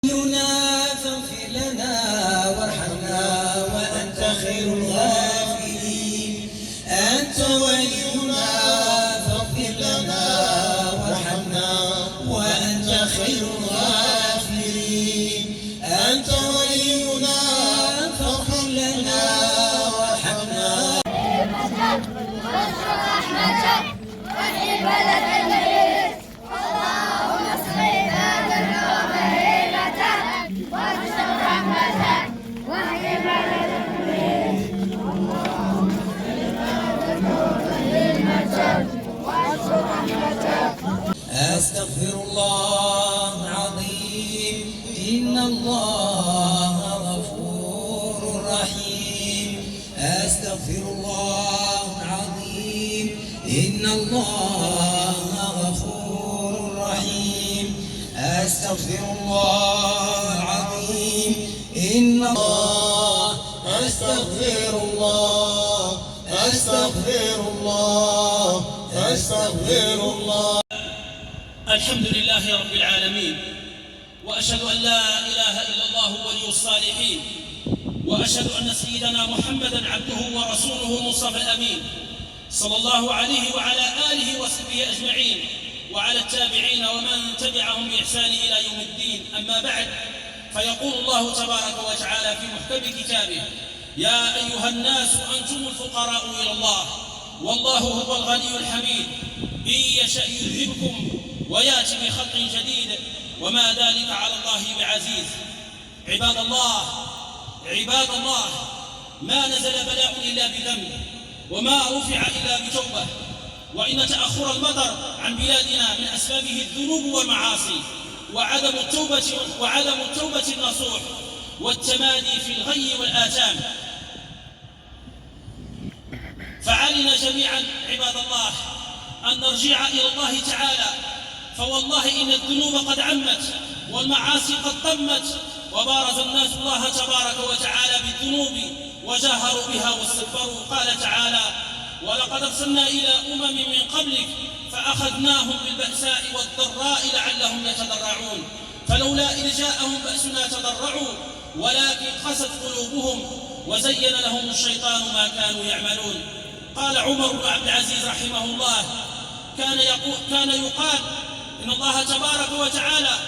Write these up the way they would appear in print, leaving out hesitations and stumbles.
فاغفر لنا وارحمنا وأنت خير الغافرين. أنت ولينا فاغفر لنا وارحمنا وأنت خير الغافرين. أنت ولينا فاغفر لنا وارحمنا أستغفر الله العظيم إن الله غفور رحيم. أستغفر الله العظيم إن الله غفور رحيم. أستغفر الله العظيم إن الله أستغفر الله أستغفر الله أستغفر الله. الحمد لله رب العالمين، وأشهد أن لا إله إلا الله ولي الصالحين، وأشهد أن سيدنا محمدًا عبده ورسوله المصطفى الأمين، صلى الله عليه وعلى آله وصحبه أجمعين، وعلى التابعين ومن تبعهم بإحسان إلى يوم الدين. أما بعد، فيقول الله تبارك وتعالى في محكم كتابه: يا أيها الناس أنتم الفقراء إلى الله والله هو الغني الحميد، إن يشأ يذهبكم ويأتي بخلق جديد وما ذلك على الله بعزيز. عباد الله، ما نزل بلاء إلا بذنب، وما رفع إلا بتوبة، وإن تأخر المطر عن بلادنا من أسبابه الذنوب والمعاصي وعدم التوبة النصوح والتمادي في الغي والآثام. فعلينا جميعا عباد الله أن نرجع إلى الله تعالى، فوالله إن الذنوب قد عمت والمعاصي قد طمت، وبارز الناس الله تبارك وتعالى بالذنوب وجاهروا بها واستكبروا. قال تعالى: ولقد أرسلنا إلى أمم من قبلك فأخذناهم بالبأساء والضراء لعلهم يتضرعون، فلولا إذ جاءهم بأسنا تضرعوا ولكن قست قلوبهم وزين لهم الشيطان ما كانوا يعملون. قال عمر بن عبد العزيز رحمه الله: كان يقال إن الله تبارك وتعالى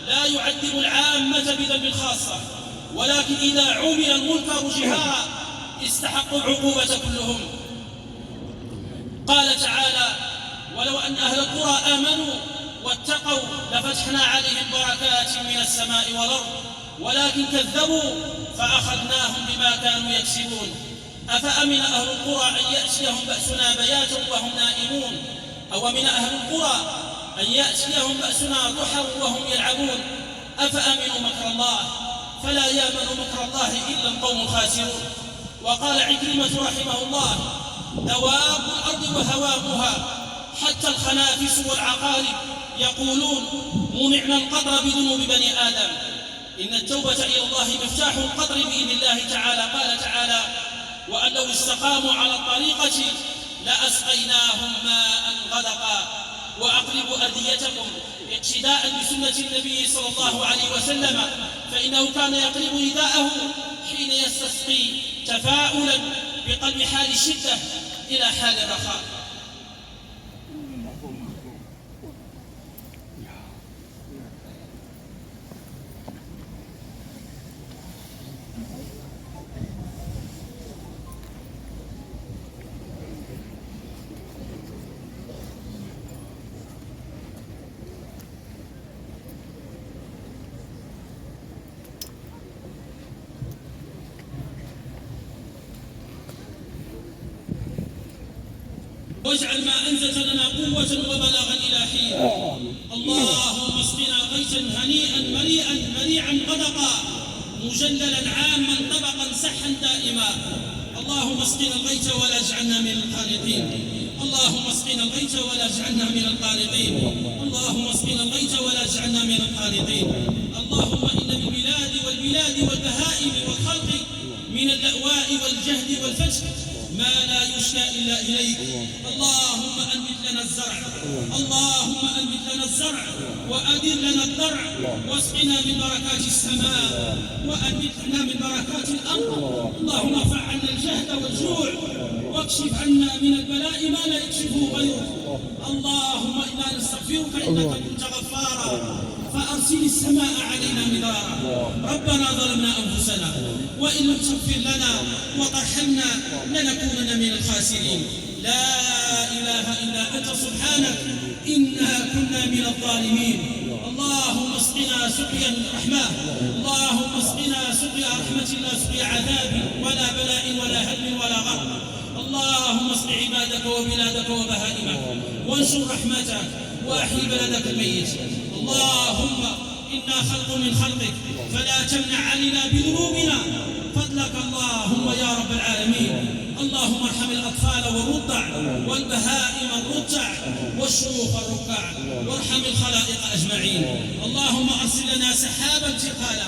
لا يعذب العامة بذنب الخاصة، ولكن إذا عمل المنكر جهارا استحقوا العقوبة كلهم. قال تعالى: ولو أن أهل القرى آمنوا واتقوا لفتحنا عليهم بركات من السماء والأرض ولكن كذبوا فأخذناهم بما كانوا يكسبون. أفأمن أهل القرى أن يأتيهم بأسنا بياتا وهم نائمون، أو من أهل القرى أن يأتيهم بأسنا ضحى وهم يلعبون. أفأمنوا مكر الله فلا يأمن مكر الله إلا القوم الخاسرون. وقال عكرمة رحمه الله: دواب الأرض وهوامها حتى الخنافس والعقارب يقولون منعنا القدر بذنوب بني آدم. إن التوبة إلى الله مفتاح القدر بإذن الله تعالى. قال تعالى: وأن لو استقاموا على الطريقة لأسقيناهم ماء غدقا. وأقربوا أذيتكم اقتداء بسنة النبي صلى الله عليه وسلم، فإنه كان يقلب رداءه حين يستسقي تفاؤلا بقلب حال الشدة إلى حال الرخاء. واجعل ما أنزلت لنا قوة وبلاغا إلى حين. اللهم اسقنا غيثا هنيئا مريعا غدقا مجللا عاما طبقا سحا دائما. اللهم اسقنا الغيث ولا تجعلنا من القانطين. اللهم اسقنا الغيث ولا تجعلنا من القانطين. اللهم اسقنا الغيث ولا تجعلنا من القانطين. اللهم إن بالبلاد والبهائم والخلق من اللأواء والجهد والفسق ما لا يشكى إلا إليك. اللهم أنبت لنا الزرع، اللهم أنبت لنا الزرع وأدر لنا الضرع، واسقنا من بركات السماء وأنبتنا من بركات الأرض. اللهم ارفع عنا الجهد والجوع واكشف عنا من البلاء ما لا يكشفه غيرك. اللهم إنا نستغفرك إنك كنت غفارا فأرسل السماء علينا مدرارا. ربنا ظلمنا أنفسنا وإن لم تغفر لنا وترحمنا لنكونن من الخاسرين. لا إله إلا أنت سبحانك إنا كنا من الظالمين. اللهم اسقنا سقيا رحمة، اللهم اسقنا سقيا رحمة لا سقيا عذاب ولا بلاء ولا هدم ولا غرق. اللهم اسق عبادك وبلادك وبهائمك وانشر رحمتك واحيي بلدك الميت. اللهم إنا خلق من خلقك فلا تمنع علينا بذنوبنا فضلك اللهم يا رب العالمين. اللهم ارحم الأطفال والرضع والبهائم الرتع والشيوخ الركع وارحم الخلائق أجمعين. اللهم أرسل لنا سحابا ثقالا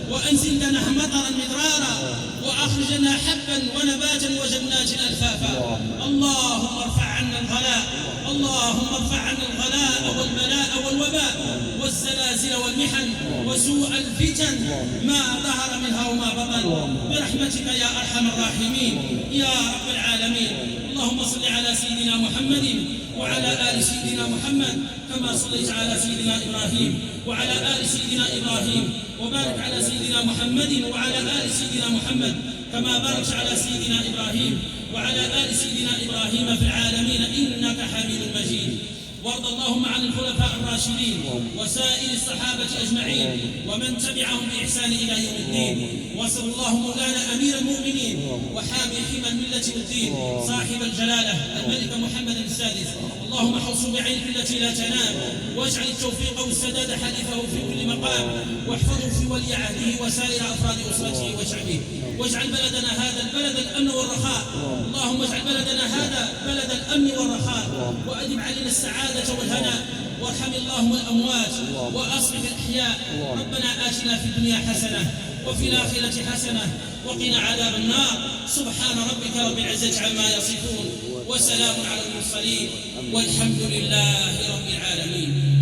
وأنزل لنا مطرا مدرارا وأخرج لنا حبا ونباتا وجنات ألفافا. اللهم ارفع عنا الغلاء، اللهم ارفع عنا الغلاء والبلاء والوباء والزلازل والمحن وسوء الفتن ما ظهر منها وما بطن برحمتك يا أرحم الراحمين يا رب العالمين. اللهم صل على سيدنا محمد وعلى آل سيدنا محمد كما صليت على سيدنا إبراهيم وعلى آل سيدنا إبراهيم، وبارك على سيدنا محمد وعلى آل سيدنا محمد كما باركت على سيدنا إبراهيم وعلى آل سيدنا إبراهيم في العالمين إنك حميد مجيد. وارض اللهم عن الخلفاء الراشدين وسائر الصحابة أجمعين ومن تبعهم بإحسان إلى يوم الدين. وصل الله مولانا أمير المؤمنين وحامي حمى الملة والدين صاحب الجلالة الملك محمد السادس. اللهم حوصه بعينك التي لا تنام واجعل التوفيق والسداد حليفه في كل مقام، واحفظه في ولي عهده وسائر أفراد أسرته وشعبه، واجعل بلدنا هذا البلد الأمن والرخاء. اللهم اجعل بلدنا هذا بلد الأمن والرخاء وأدم علينا السعادة والهناء، وارحم اللهم الأموات وأصلح الأحياء. ربنا آتنا في الدنيا حسنة وفي الآخرة حسنة وقنا عذاب النار. سبحان ربك رب العزة عما يصفون وسلام على المرسلين والحمد لله رب العالمين.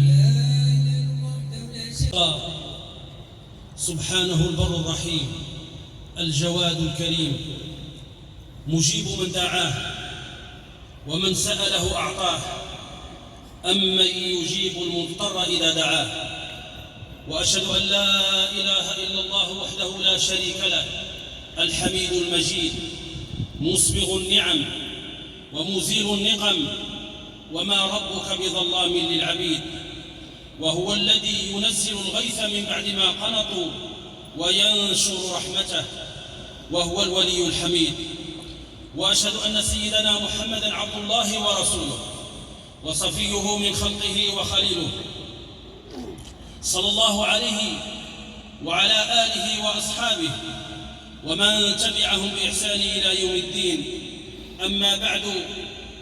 سبحانه البر الرحيم الجواد الكريم مجيب من دعاه ومن سأله أعطاه، أمن يجيب المضطر إذا دعاه. وأشهد أن لا إله إلا الله وحده لا شريك له الحميد المجيد مسبغ النعم ومزيل النقم، وما ربك بظلام للعبيد. وهو الذي ينزل الغيث من بعد ما قنطوا وينشر رحمته، وهو الولي الحميد. وأشهد أن سيدنا محمدًا عبد الله ورسوله وصفيه من خلقه وخليله، صلى الله عليه وعلى آله وأصحابه ومن تبعهم بإحسان إلى يوم الدين. أما بعد،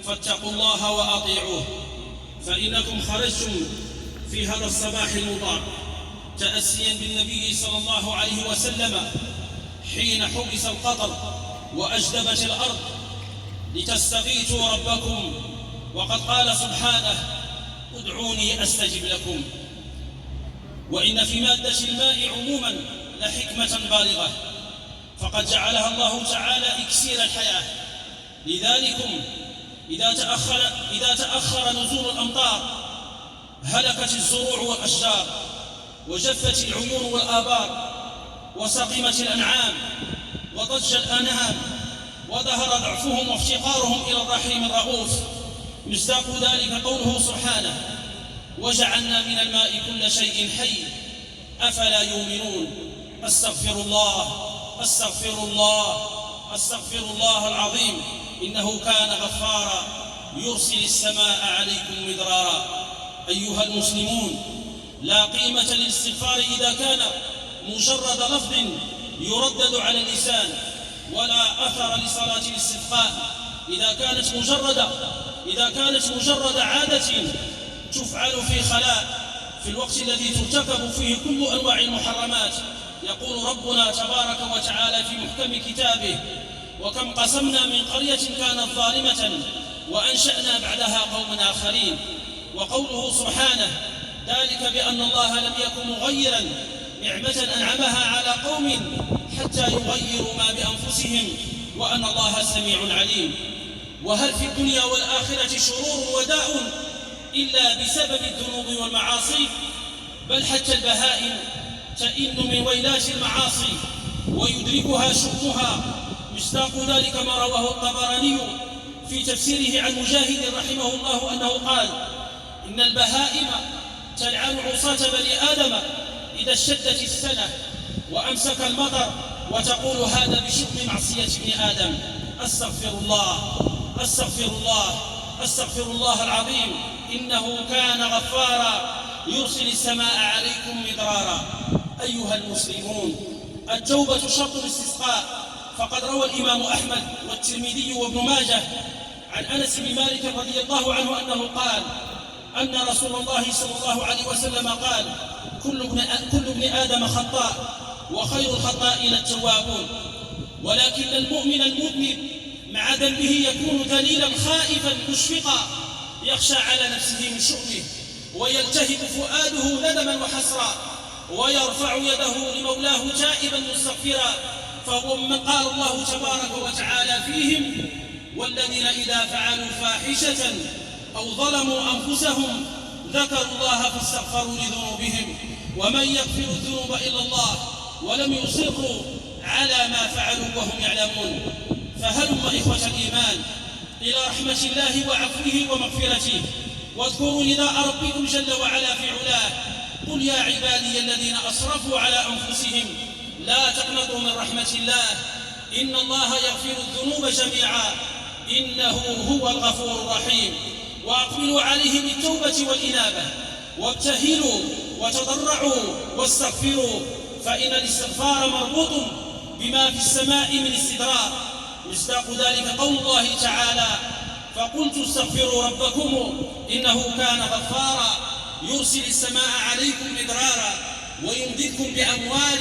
فاتقوا الله وأطيعوه، فإنكم خرجتم في هذا الصباح المبارك تأسيا بالنبي صلى الله عليه وسلم حين حبس القطر وأجدبت الأرض لتستغيثوا ربكم، وقد قال سبحانه: ادعوني أستجب لكم. وإن في مادة الماء عموما لحكمة بالغة، فقد جعلها الله تعالى إكسير الحياة. لذلكم إذا تأخر نزول الأمطار هلكت الزروع والأشجار، وجفت العيون والآبار، وسقمت الأنعام، وضج الأنام، وظهر ضعفهم وافتقارهم إلى الرحيم الرؤوف. مصداق ذلك قوله سبحانه: وجعلنا من الماء كل شيء حي أفلا يؤمنون. أستغفر الله أستغفر الله أستغفر الله العظيم، إنه كان غفارا يرسل السماء عليكم مدرارا. أيها المسلمون، لا قيمة للاستغفار إذا كان مجرد لفظ يردد على اللسان، ولا أثر لصلاة الاستسقاء إذا كانت مجرد عادة تفعل في خلاء في الوقت الذي ترتكب فيه كل أنواع المحرمات. يقول ربنا تبارك وتعالى في محكم كتابه: وكم قسمنا من قرية كانت ظالمة وأنشأنا بعدها قوم آخرين. وقوله سبحانه: ذلك بأن الله لم يكن مغيرا نعمة أنعمها على قوم حتى يغيروا ما بأنفسهم وأن الله سميع عليم. وهل في الدنيا والآخرة شرور وداء إلا بسبب الذنوب والمعاصي؟ بل حتى البهائم تئن من ويلات المعاصي ويدركها شؤمها. مصداق ذلك ما رواه الطبراني في تفسيره عن مجاهد رحمه الله أنه قال: إن البهائم تلعن عصاة بني آدم إذا اشتدت السنة وأمسك المطر، وتقول: هذا بشؤم معصية ابن آدم. أستغفر الله أستغفر الله أستغفر الله العظيم، إنه كان غفارا يرسل السماء عليكم مدرارا. أيها المسلمون، التوبة شرط الاستسقاء، فقد روى الإمام أحمد والترمذي وابن ماجه عن أنس بن مالك رضي الله عنه أنه قال أن رسول الله صلى الله عليه وسلم قال: كل ابن آدم خطاء وخير الخطائين التوابون، ولكن المؤمن المذنب مع ذنبه يكون ذليلا خائفا مشفقا يخشى على نفسه من شؤمه، ويلتهب فؤاده ندما وحسرا، ويرفع يده لمولاه تائبا مستغفرا، فهو من قال الله تبارك وتعالى فيهم: والذين إذا فعلوا فاحشة أو ظلموا أنفسهم ذكروا الله فاستغفروا لذنوبهم ومن يغفر الذنوب إلا الله ولم يصروا على ما فعلوا وهم يعلمون. فهلم إخوة الإيمان إلى رحمة الله وعفوه ومغفرته، واذكروا نداء ربكم جل وعلا في علاه: قل يا عبادي الذين أسرفوا على أنفسهم لا تقنطوا من رحمة الله إن الله يغفر الذنوب جميعا إنه هو الغفور الرحيم. وأقبلوا عليه بالتوبة والإنابة، وابتهلوا وتضرعوا واستغفروا، فإن الاستغفار مربوط بما في السماء من استدراك. مصداق ذلك قول الله تعالى: فقلت استغفروا ربكم إنه كان غفارا يرسل السماء عليكم مدرارا ويمددكم بأموال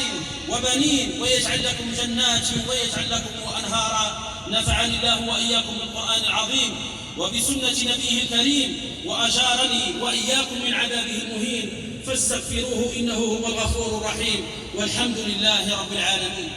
وبنين ويجعل لكم جنات ويجعل لكم أنهارا. نفعني الله وإياكم بالقرآن العظيم وبسنة نبيه الكريم، وأجارني وإياكم من عذابه المهين، فاستغفروه إنه هو الغفور الرحيم، والحمد لله رب العالمين.